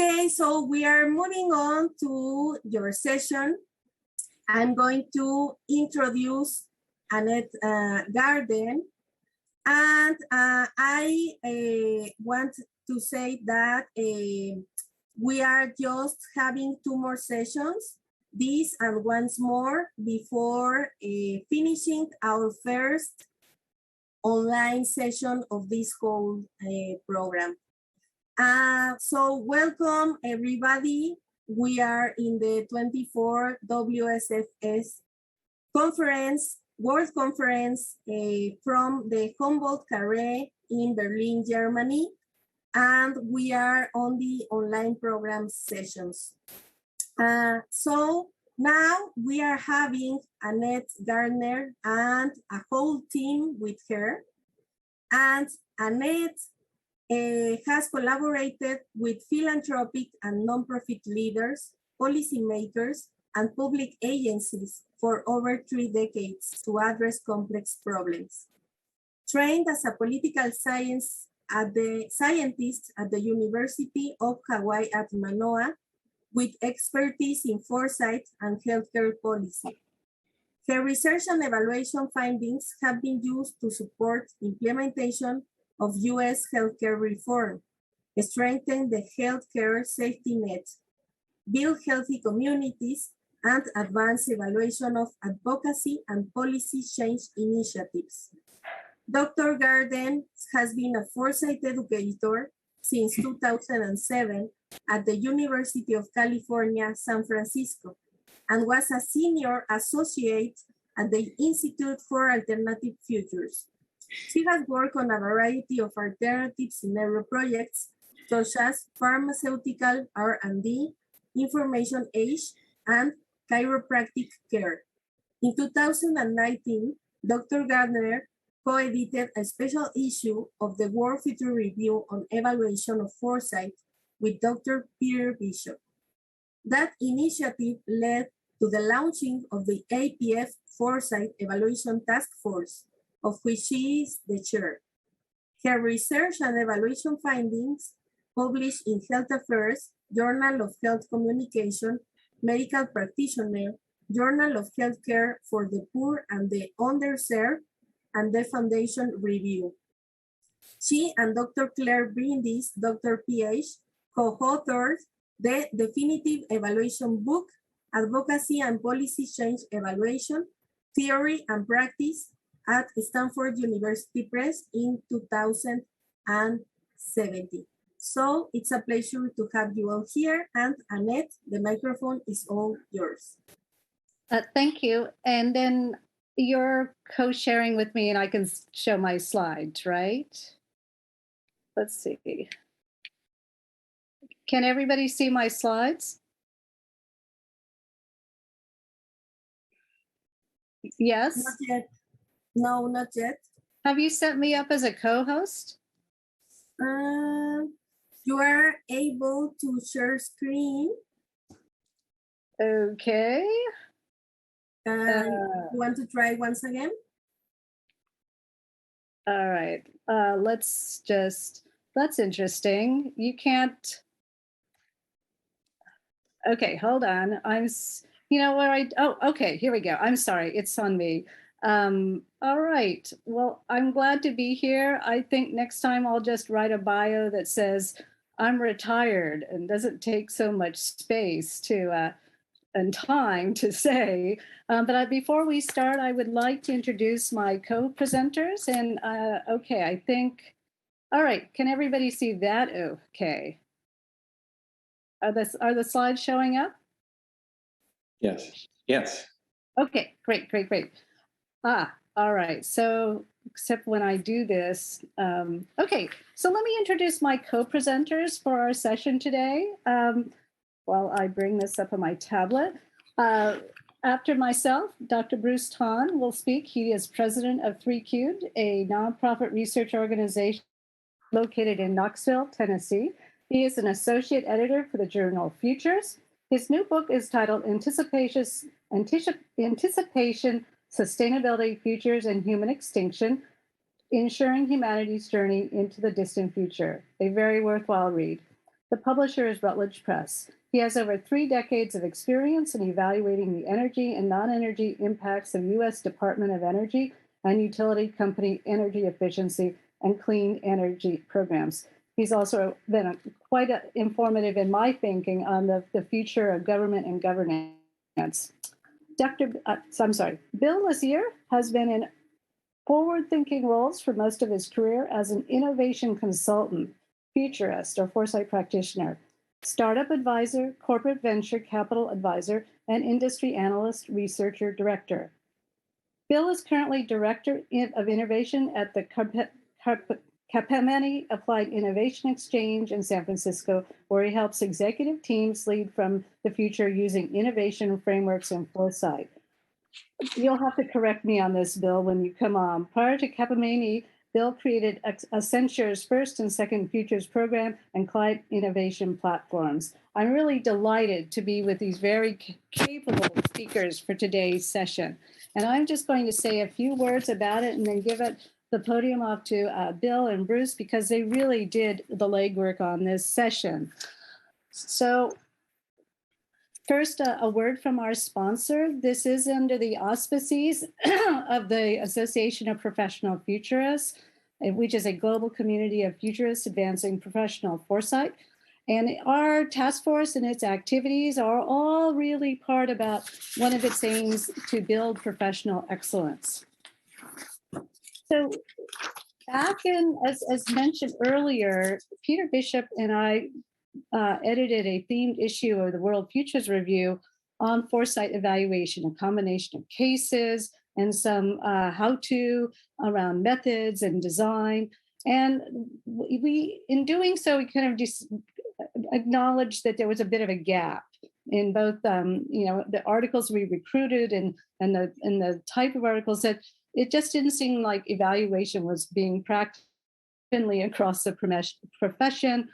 Okay, so we are moving on to your session. I'm going to introduce Annette Gardner, and I want to say that we are just having 2 more sessions, this and once more, before finishing our first online session of this whole program. So welcome everybody. We are in the 24th WSFS conference, World Conference from the Humboldt Carré in Berlin, Germany. And we are on the online program sessions. So now we are having Annette Gardner and a whole team with her. And Annette has collaborated with philanthropic and nonprofit leaders, policymakers, and public agencies for over 3 decades to address complex problems. Trained as a political scientist at the University of Hawaii at Manoa, with expertise in foresight and healthcare policy. Her research and evaluation findings have been used to support implementation of U.S. healthcare reform, strengthen the healthcare safety net, build healthy communities, and advance evaluation of advocacy and policy change initiatives. Dr. Gardner has been a Foresight educator since 2007 at the University of California, San Francisco, and was a senior associate at the Institute for Alternative Futures. She has worked on a variety of alternative scenario projects, such as pharmaceutical R&D, information age, and chiropractic care. In 2019, Dr. Gardner co-edited a special issue of the World Future Review on Evaluation of Foresight with Dr. Peter Bishop. That initiative led to the launching of the APF Foresight Evaluation Task Force, of which she is the chair. Her research and evaluation findings, published in Health Affairs, Journal of Health Communication, Medical Practitioner, Journal of Healthcare for the Poor and the Underserved, and the Foundation Review. She and Dr. Claire Brindis, Dr. PH, co-authored the definitive evaluation book, Advocacy and Policy Change Evaluation, Theory and Practice, at Stanford University Press in 2017. So it's a pleasure to have you all here. And Annette, the microphone is all yours. Thank you. And then you're co-sharing with me and I can show my slides, right? Let's see. Can everybody see my slides? Yes? Not yet. No, not yet. Have you set me up as a co-host? You are able to share screen. Okay. You want to try once again? All right. That's interesting. You can't. Okay, hold on. Okay, here we go. I'm sorry, it's on me. All right, well, I'm glad to be here. I think next time I'll just write a bio that says I'm retired and doesn't take so much space and time to say. But before we start, I would like to introduce my co-presenters. And okay, I think, all right, can everybody see that? Okay. Are the slides showing up? Yes. Okay, great. All right, so except when I do this. Okay, so let me introduce my co-presenters for our session today. While I bring this up on my tablet. After myself, Dr. Bruce Tahn will speak. He is president of 3Cubed, a nonprofit research organization located in Knoxville, Tennessee. He is an associate editor for the journal Futures. His new book is titled Anticipation, Sustainability, Futures, and Human Extinction, Ensuring Humanity's Journey into the Distant Future, a very worthwhile read. The publisher is Routledge Press. He has over 3 decades of experience in evaluating the energy and non-energy impacts of U.S. Department of Energy and utility company energy efficiency and clean energy programs. He's also been quite informative in my thinking on the future of government and governance. Bill Lazier has been in forward-thinking roles for most of his career as an innovation consultant, futurist, or Foresight practitioner, startup advisor, corporate venture capital advisor, and industry analyst, researcher, director. Bill is currently director of innovation at the Capgemini Applied Innovation Exchange in San Francisco, where he helps executive teams lead from the future using innovation frameworks and foresight. You'll have to correct me on this, Bill, when you come on. Prior to Capgemini, Bill created Accenture's first and second futures program and client innovation platforms. I'm really delighted to be with these very capable speakers for today's session. And I'm just going to say a few words about it and then give the podium off to Bill and Bruce, because they really did the legwork on this session. So first, a word from our sponsor. This is under the auspices of the Association of Professional Futurists, which is a global community of futurists advancing professional foresight. And our task force and its activities are all really part about one of its aims to build professional excellence. So back in, as mentioned earlier, Peter Bishop and I edited a themed issue of the World Futures Review on foresight evaluation, a combination of cases and some how-to around methods and design. And we, in doing so, we kind of just acknowledged that there was a bit of a gap in both, the articles we recruited and the type of articles, that it just didn't seem like evaluation was being practiced across the profession.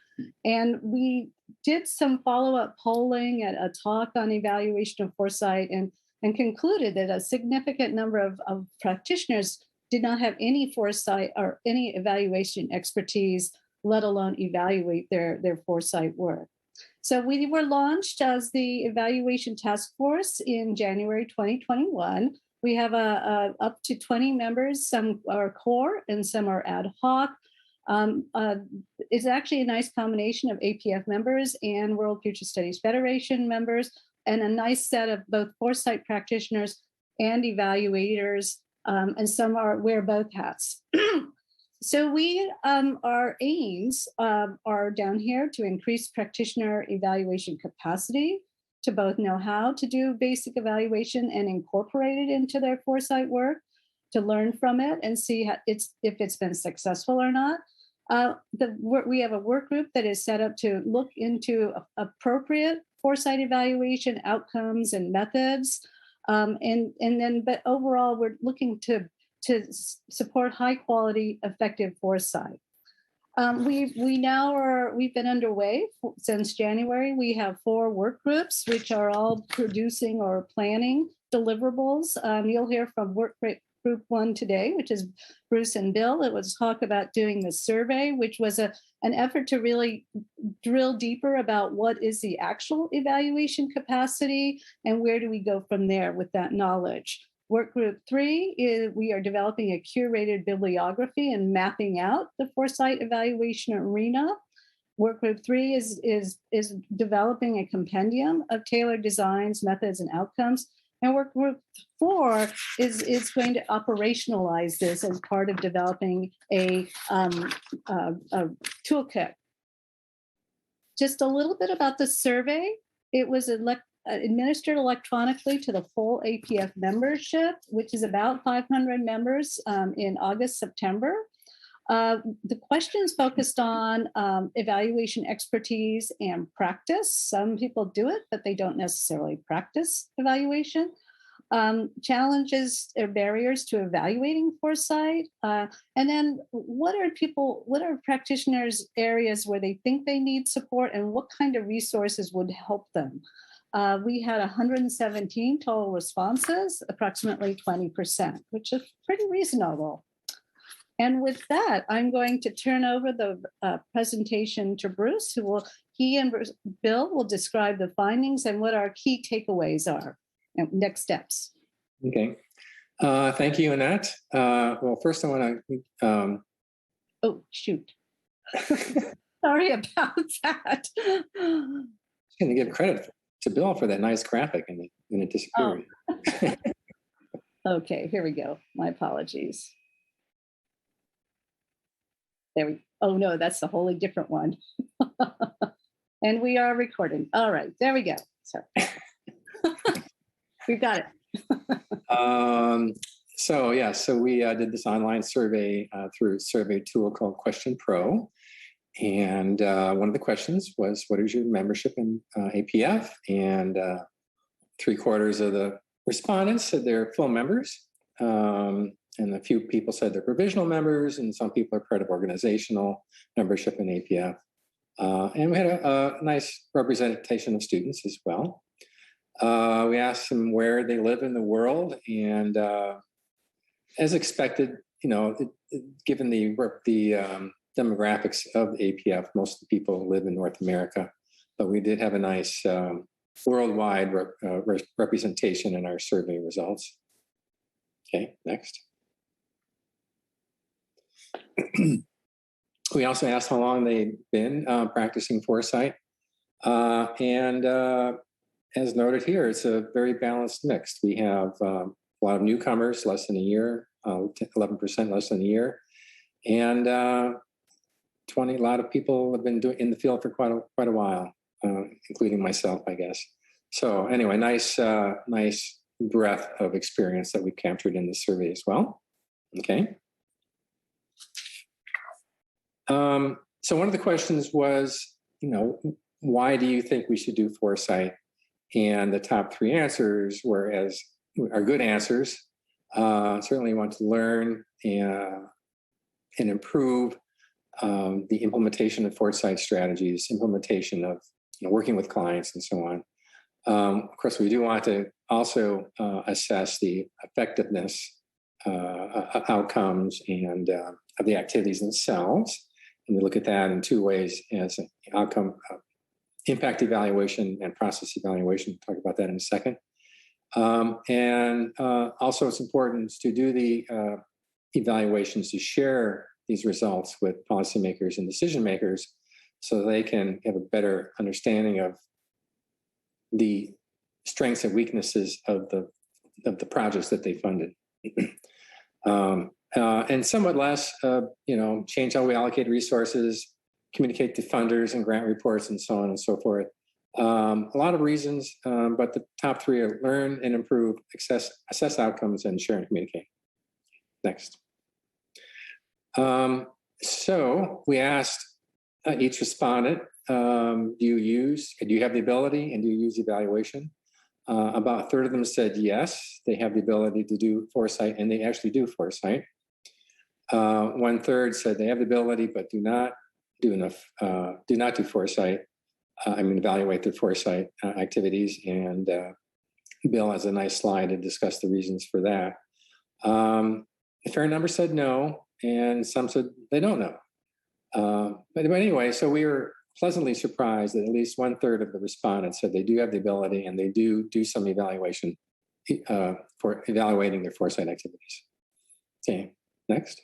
And we did some follow-up polling at a talk on evaluation of foresight and concluded that a significant number of practitioners did not have any foresight or any evaluation expertise, let alone evaluate their foresight work. So we were launched as the Evaluation Task Force in January 2021. We have up to 20 members. Some are core and some are ad hoc. It's actually a nice combination of APF members and World Future Studies Federation members, and a nice set of both foresight practitioners and evaluators, and some wear both hats. So our aims are down here to increase practitioner evaluation capacity, to both know how to do basic evaluation and incorporate it into their foresight work, to learn from it and see if it's been successful or not. We have a work group that is set up to look into appropriate foresight evaluation outcomes and methods, but overall we're looking to support high quality, effective foresight. We've been underway since January. We have 4 work groups, which are all producing or planning deliverables. You'll hear from work group 1 today, which is Bruce and Bill. It was talk about doing the survey, which was an effort to really drill deeper about what is the actual evaluation capacity and where do we go from there with that knowledge. Work group 3 is we are developing a curated bibliography and mapping out the foresight evaluation arena. Work group 3 is developing a compendium of tailored designs, methods, and outcomes. And work group 4 is going to operationalize this as part of developing a toolkit. Just a little bit about the survey. It was administered electronically to the full APF membership, which is about 500 members in August, September. The questions focused on evaluation expertise and practice. Some people do it, but they don't necessarily practice evaluation. Challenges or barriers to evaluating foresight. And then what are practitioners' areas where they think they need support and what kind of resources would help them? We had 117 total responses, approximately 20%, which is pretty reasonable. And with that, I'm going to turn over the presentation to Bruce, he and Bill will describe the findings and what our key takeaways are and next steps. Okay. Thank you, Annette. Well, first I want to... Oh, shoot. Sorry about that. I'm going to give credit to Bill for that nice graphic, and it disappeared. Oh. Okay, here we go. My apologies. There we go. Oh no, that's a wholly different one. And we are recording. All right, there we go. Sorry. We've got it. So we did this online survey through a survey tool called Question Pro. And one of the questions was, what is your membership in APF? And 3/4 of the respondents said they're full members. And a few people said they're provisional members, and some people are part of organizational membership in APF. And we had a nice representation of students as well. We asked them where they live in the world, and as expected, given the demographics of APF, most of the people live in North America, but we did have a nice worldwide representation in our survey results. Okay, next. We also asked how long they've been practicing Foresight. And as noted here, it's a very balanced mix. We have a lot of newcomers, less than a year, 11% less than a year. And a lot of people have been in the field for quite a while, including myself, I guess. So anyway, nice breadth of experience that we captured in this survey as well. Okay. So one of the questions was, why do you think we should do Foresight? And the top 3 answers are good answers. Certainly want to learn and improve the implementation of Foresight strategies, implementation of working with clients and so on. Of course, we do want to also assess the effectiveness, outcomes, and of the activities themselves. And we look at that in 2 ways, as an outcome, impact evaluation and process evaluation. We'll talk about that in a second. And also it's important to do the evaluations, to share these results with policymakers and decision makers so they can have a better understanding of the strengths and weaknesses of the projects that they funded. And somewhat less, change how we allocate resources, communicate to funders and grant reports, and so on and so forth. A lot of reasons, but the top 3 are learn and improve, assess outcomes, and share and communicate. Next. So we asked each respondent, do you have the ability and do you use evaluation? About a third of them said yes, they have the ability to do Foresight, and they actually do Foresight. 1/3 said they have the ability but do not do Foresight. Evaluate their Foresight activities, and Bill has a nice slide to discuss the reasons for that. A fair number said no, and some said they don't know. But anyway, so we were pleasantly surprised that at least 1/3 of the respondents said they do have the ability and they do some evaluation for evaluating their Foresight activities. Okay, next.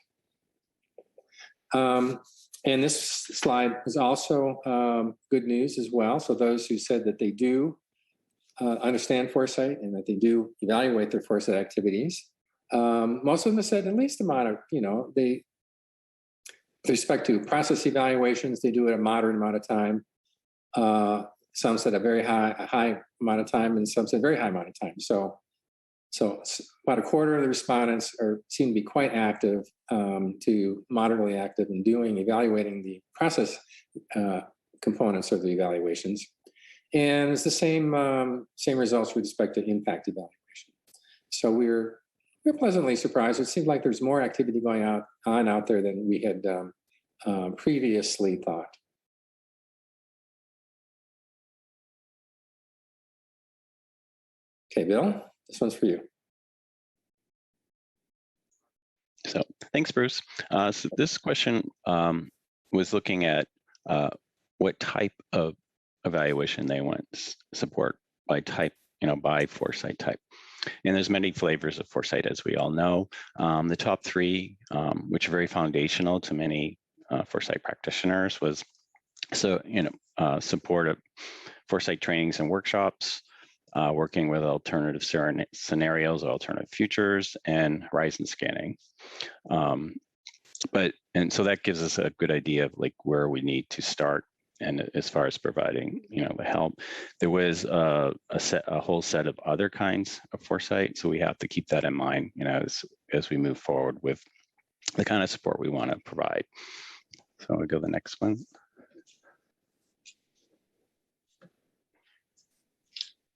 And this slide is also good news as well. So those who said that they do understand Foresight and that they do evaluate their Foresight activities, most of them said at least amount of, with respect to process evaluations, they do it a moderate amount of time. Some said a very high amount of time, and some said very high amount of time. So about a quarter of the respondents seem to be quite active to moderately active in evaluating the process components of the evaluations. And it's the same results with respect to impact evaluation. So we're pleasantly surprised. It seemed like there's more activity going on out there than we had previously thought. Okay, Bill, this one's for you. So thanks, Bruce. So this question was looking at what type of evaluation they want support by type, by Foresight type. And there's many flavors of Foresight, as we all know. The top three, which are very foundational to many Foresight practitioners, was support of Foresight trainings and workshops, working with alternative scenarios, alternative futures, and horizon scanning. And so that gives us a good idea of like where we need to start. And as far as providing, the help, there was a whole set of other kinds of Foresight. So we have to keep that in mind, as we move forward with the kind of support we want to provide. So I'll go to the next one.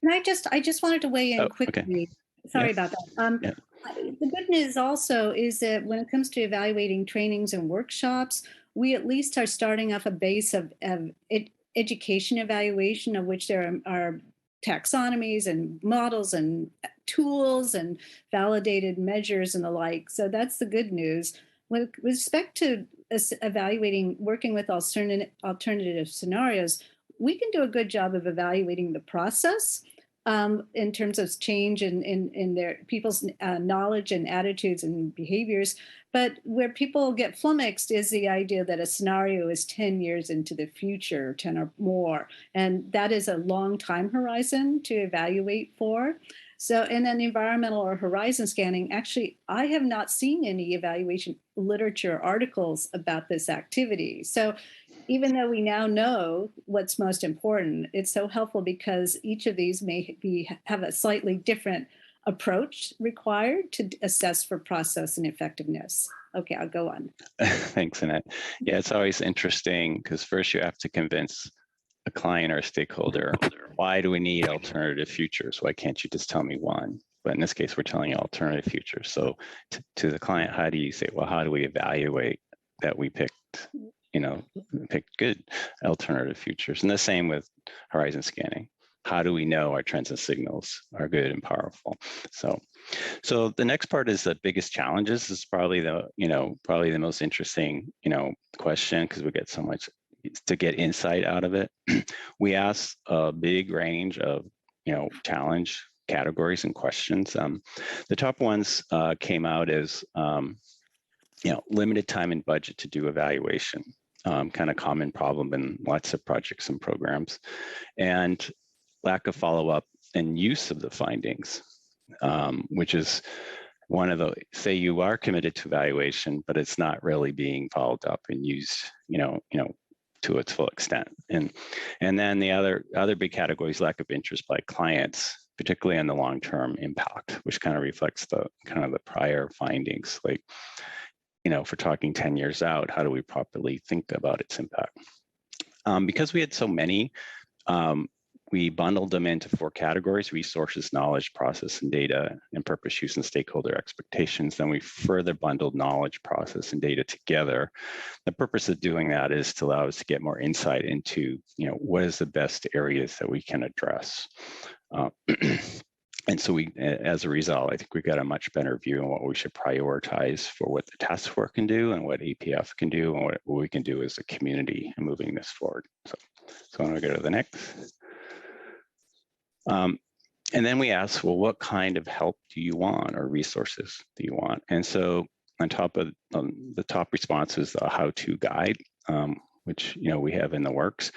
And I just wanted to weigh in quickly. Okay. Sorry about that. Yeah. The good news also is that when it comes to evaluating trainings and workshops, we at least are starting off a base of education evaluation, of which there are taxonomies and models and tools and validated measures and the like. So that's the good news. With respect to evaluating, working with alternative scenarios, we can do a good job of evaluating the process in terms of change in their people's knowledge and attitudes and behaviors. But where people get flummoxed is the idea that a scenario is 10 years into the future, 10 or more. And that is a long time horizon to evaluate for. So, and then environmental or horizon scanning, actually, I have not seen any evaluation literature articles about this activity. So even though we now know what's most important, it's so helpful because each of these may have a slightly different approach required to assess for process and effectiveness. Okay, I'll go on. Thanks, Annette. Yeah, it's always interesting because first you have to convince a client or a stakeholder, why do we need alternative futures? Why can't you just tell me one? But in this case, we're telling you alternative futures. So to the client, how do you say, well, how do we evaluate that we picked good alternative futures? And the same with horizon scanning. How do we know our trends and signals are good and powerful? So the next part is the biggest challenges. This is probably the most interesting, question because we get so much to get insight out of it. We ask a big range of, challenge categories and questions. The top ones came out as, limited time and budget to do evaluation, kind of common problem in lots of projects and programs, and lack of follow-up and use of the findings, which is one of the, say you are committed to evaluation, but it's not really being followed up and used, to its full extent. And then the other big category is lack of interest by clients, particularly on the long-term impact, which kind of reflects the prior findings. Like, if we're talking 10 years out, how do we properly think about its impact? Because we had so many, we bundled them into 4 categories: resources, knowledge, process, and data, and purpose, use, and stakeholder expectations. Then we further bundled knowledge, process, and data together. The purpose of doing that is to allow us to get more insight into, what is the best areas that we can address. And so as a result, I think we got a much better view on what we should prioritize for what the task force can do and what APF can do and what we can do as a community in moving this forward. So I'm going to go to the next. And then we ask, well, what kind of help do you want or resources do you want? And so on top of the top response is a how-to guide, which we have in the works,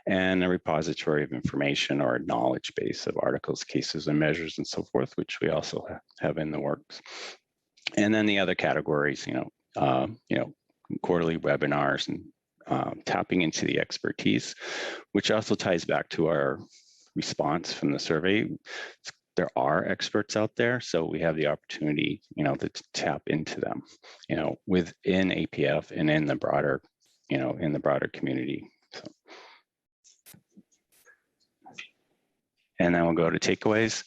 and a repository of information or a knowledge base of articles, cases, and measures, and so forth, which we also have in the works. And then the other categories, quarterly webinars and tapping into the expertise, which also ties back to our response from the survey. There are experts out there, so we have the opportunity, to tap into them, within APF and in the broader, community. So. And then we'll go to takeaways.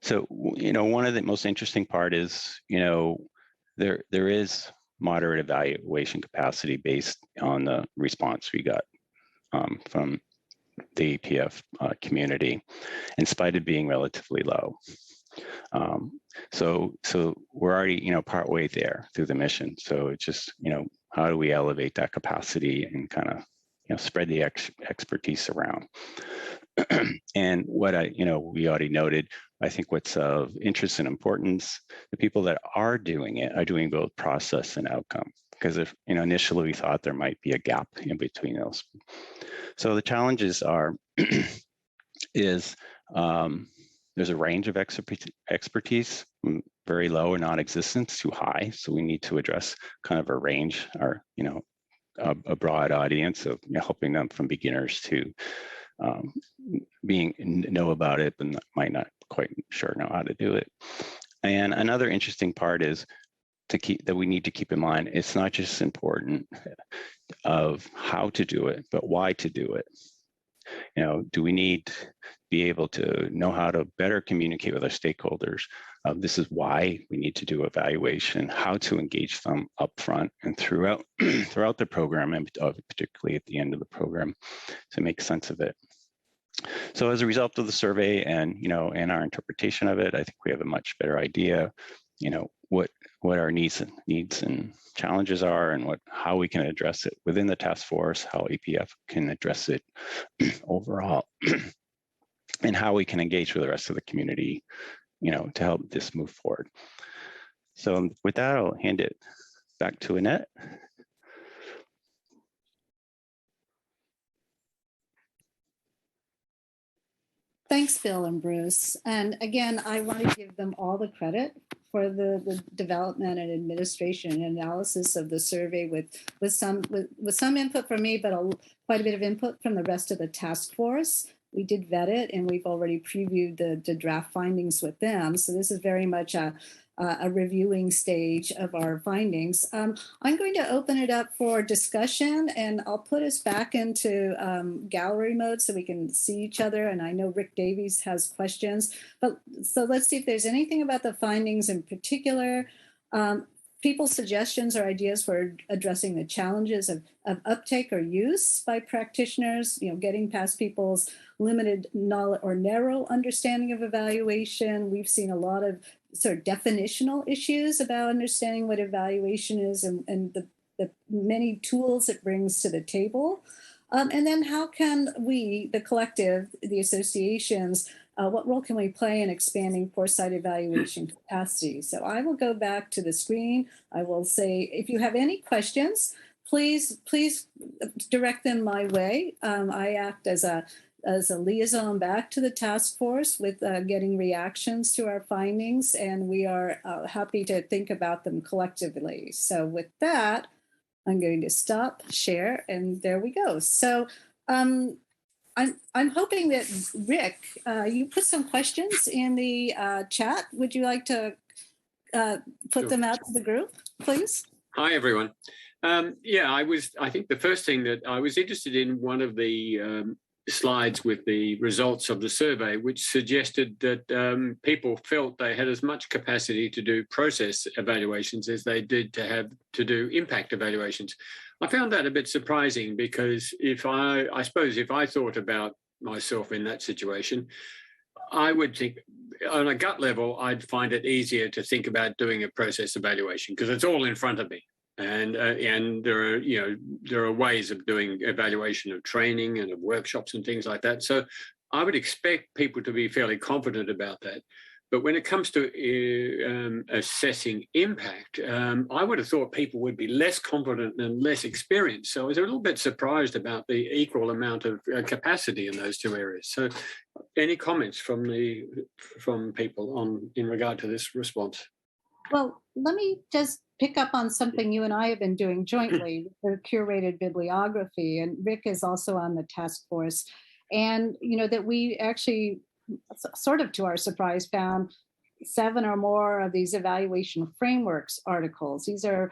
So, one of the most interesting part is, there is moderate evaluation capacity based on the response we got from the APF community, in spite of being relatively low. So we're already, part way there through the mission. So it's just, how do we elevate that capacity and kind of, spread the expertise around? And what we already noted, I think what's of interest and importance, the people that are doing it are doing both process and outcome. Because if, initially we thought there might be a gap in between those. So the challenges are, there's a range of expertise, from very low or non-existent to high. So we need to address kind of a range, or, a broad audience of helping them from beginners to know about it, but might not quite sure know how to do it. And another interesting part is that we need to keep in mind, it's not just important of how to do it, but why to do it. Do we need to be able to know how to better communicate with our stakeholders? This is why we need to do evaluation, how to engage them upfront and throughout the program, and particularly at the end of the program, to make sense of it. So as a result of the survey and and our interpretation of it, I think we have a much better idea, what our needs and challenges are, and how we can address it within the task force, how APF can address it overall, and how we can engage with the rest of the community, to help this move forward. So with that, I'll hand it back to Annette. Thanks, Bill and Bruce. And again, I want to give them all the credit for the development and administration and analysis of the survey with some input from me, but quite a bit of input from the rest of the task force. We did vet it, and we've already previewed the draft findings with them. So this is very much a reviewing stage of our findings. I'm going to open it up for discussion, and I'll put us back into gallery mode so we can see each other. And I know Rick Davies has questions, so let's see if there's anything about the findings in particular. People's suggestions or ideas for addressing the challenges of uptake or use by practitioners, getting past people's limited knowledge or narrow understanding of evaluation. We've seen a lot of sort of definitional issues about understanding what evaluation is and the many tools it brings to the table. And then how can we, the collective, the associations, what role can we play in expanding Foresight evaluation capacity? So I will go back to the screen. I will say, if you have any questions, please direct them my way. I act as a liaison back to the task force with getting reactions to our findings, and we are happy to think about them collectively. So with that, I'm going to stop share, and there we go. So I'm hoping that Rick, you put some questions in the chat. Would you like to put them out to the group, please? Hi, everyone. I think the first thing that I was interested in, one of the slides with the results of the survey, which suggested that people felt they had as much capacity to do process evaluations as they did to have to do impact evaluations. I found that a bit surprising, because if I suppose if I thought about myself in that situation, I would think on a gut level, I'd find it easier to think about doing a process evaluation because it's all in front of me. And there are ways of doing evaluation of training and of workshops and things like that. So I would expect people to be fairly confident about that. But when it comes to assessing impact, I would have thought people would be less confident and less experienced. So I was a little bit surprised about the equal amount of capacity in those two areas. So any comments from people in regard to this response? Well, let me just pick up on something you and I have been doing jointly, the curated bibliography, and Rick is also on the task force. And, that we actually, sort of to our surprise, found 7 or more of these evaluation frameworks articles. These are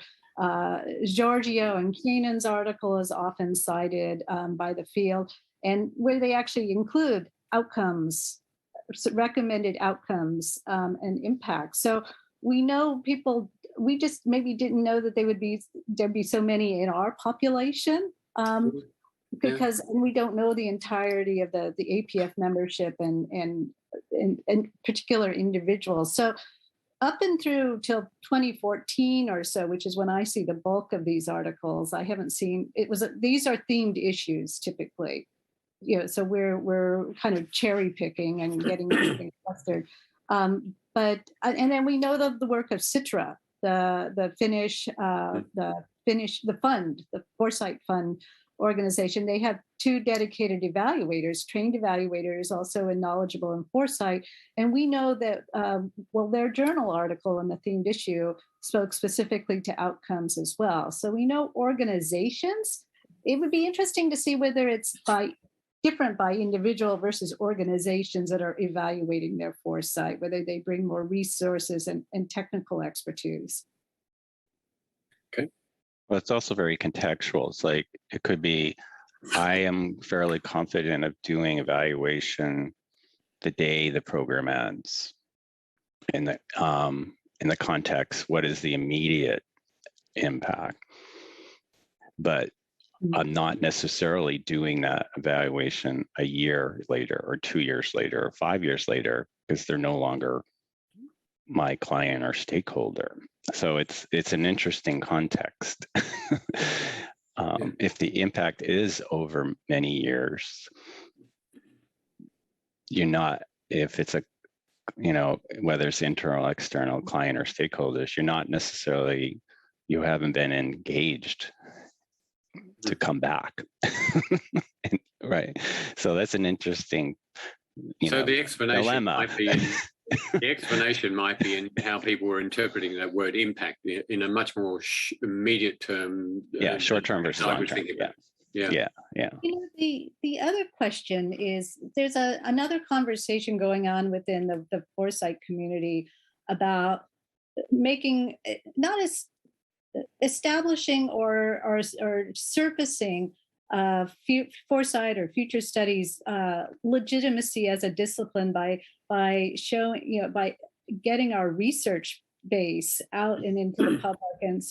Giorgio and Keenan's article is often cited by the field, and where they actually include outcomes, recommended outcomes and impact. So we know people, we just maybe didn't know that there'd be so many in our population. Because we don't know the entirety of the APF membership and in particular individuals. So up and through till 2014 or so, which is when I see the bulk of these articles, I haven't seen these are themed issues typically. So we're kind of cherry picking and getting everything clustered. But then we know the work of Citra, the Foresight Fund organization. They have 2 dedicated evaluators, trained evaluators, also knowledgeable in foresight. And we know that, their journal article in the themed issue spoke specifically to outcomes as well. So we know organizations, it would be interesting to see whether it's different by individual versus organizations that are evaluating their foresight, whether they bring more resources and technical expertise. Okay. Well, it's also very contextual. It's like, it could be, I am fairly confident of doing evaluation the day the program ends. In the context, what is the immediate impact? But I'm not necessarily doing that evaluation a year later or 2 years later or 5 years later, because they're no longer my client or stakeholder. So it's an interesting context. If the impact is over many years, you're not, if it's whether it's internal, external, client or stakeholders, you're not necessarily, you haven't been engaged to come back. Right. So that's an interesting, the explanation dilemma. might be the explanation might be in how people were interpreting that word impact in a much more immediate term. Short term versus long term. Yeah. The other question is, there's another conversation going on within the Foresight community about making, not as establishing or surfacing foresight or future studies legitimacy as a discipline by showing, by getting our research base out and into the public. And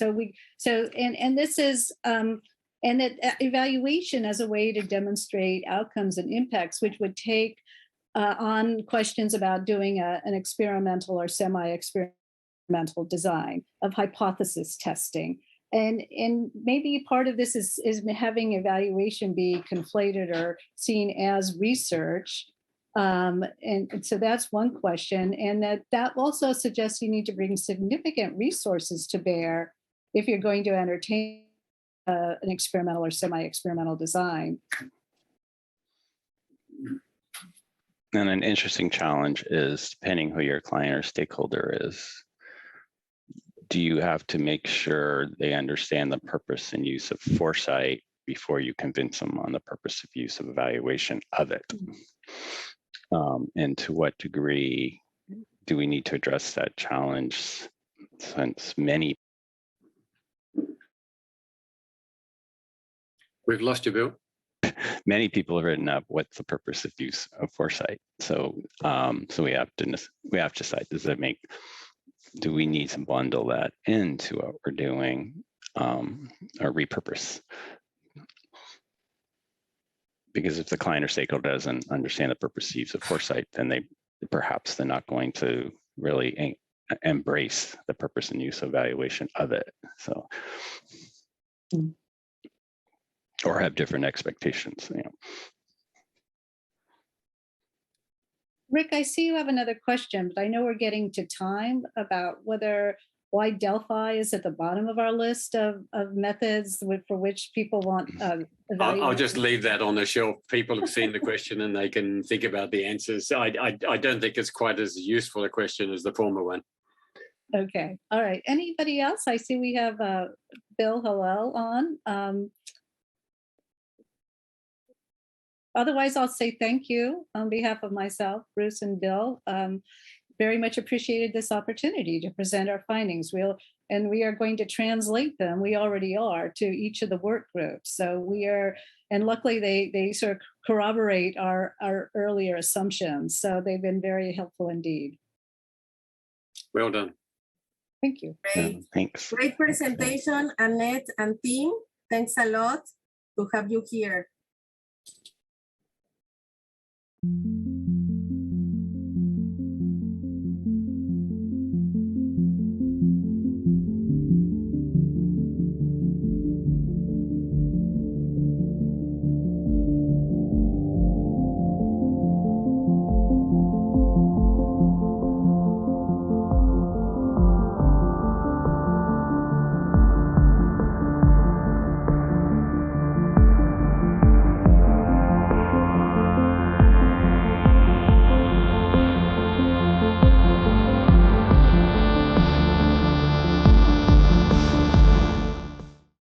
this is and that evaluation as a way to demonstrate outcomes and impacts, which would take on questions about doing an experimental or semi-experimental design of hypothesis testing. And maybe part of this is having evaluation be conflated or seen as research. And so that's one question. And that also suggests you need to bring significant resources to bear if you're going to entertain an experimental or semi-experimental design. And an interesting challenge is, depending who your client or stakeholder is, do you have to make sure they understand the purpose and use of foresight before you convince them on the purpose of use of evaluation of it? And to what degree do we need to address that challenge, since many... We've lost you, Bill. Many people have written up what's the purpose of use of foresight. So we have to decide, do we need to bundle that into what we're doing, or repurpose? Because if the client or stakeholder doesn't understand the purpose of use of foresight, then they're not going to really embrace the purpose and use of evaluation of it. So. Or have different expectations. Rick, I see you have another question, but I know we're getting to time about why Delphi is at the bottom of our list of methods for which people want evaluation. I'll just leave that on the shelf. People have seen the question and they can think about the answers. I don't think it's quite as useful a question as the former one. Okay. All right. Anybody else? I see we have Bill Hillel on. Otherwise, I'll say thank you on behalf of myself, Bruce and Bill. Very much appreciated this opportunity to present our findings. We are going to translate them. We already are, to each of the work groups. So and luckily they sort of corroborate our earlier assumptions. So they've been very helpful indeed. Well done. Thank you. Great. Thanks. Great presentation, Annette and team. Thanks a lot to have you here.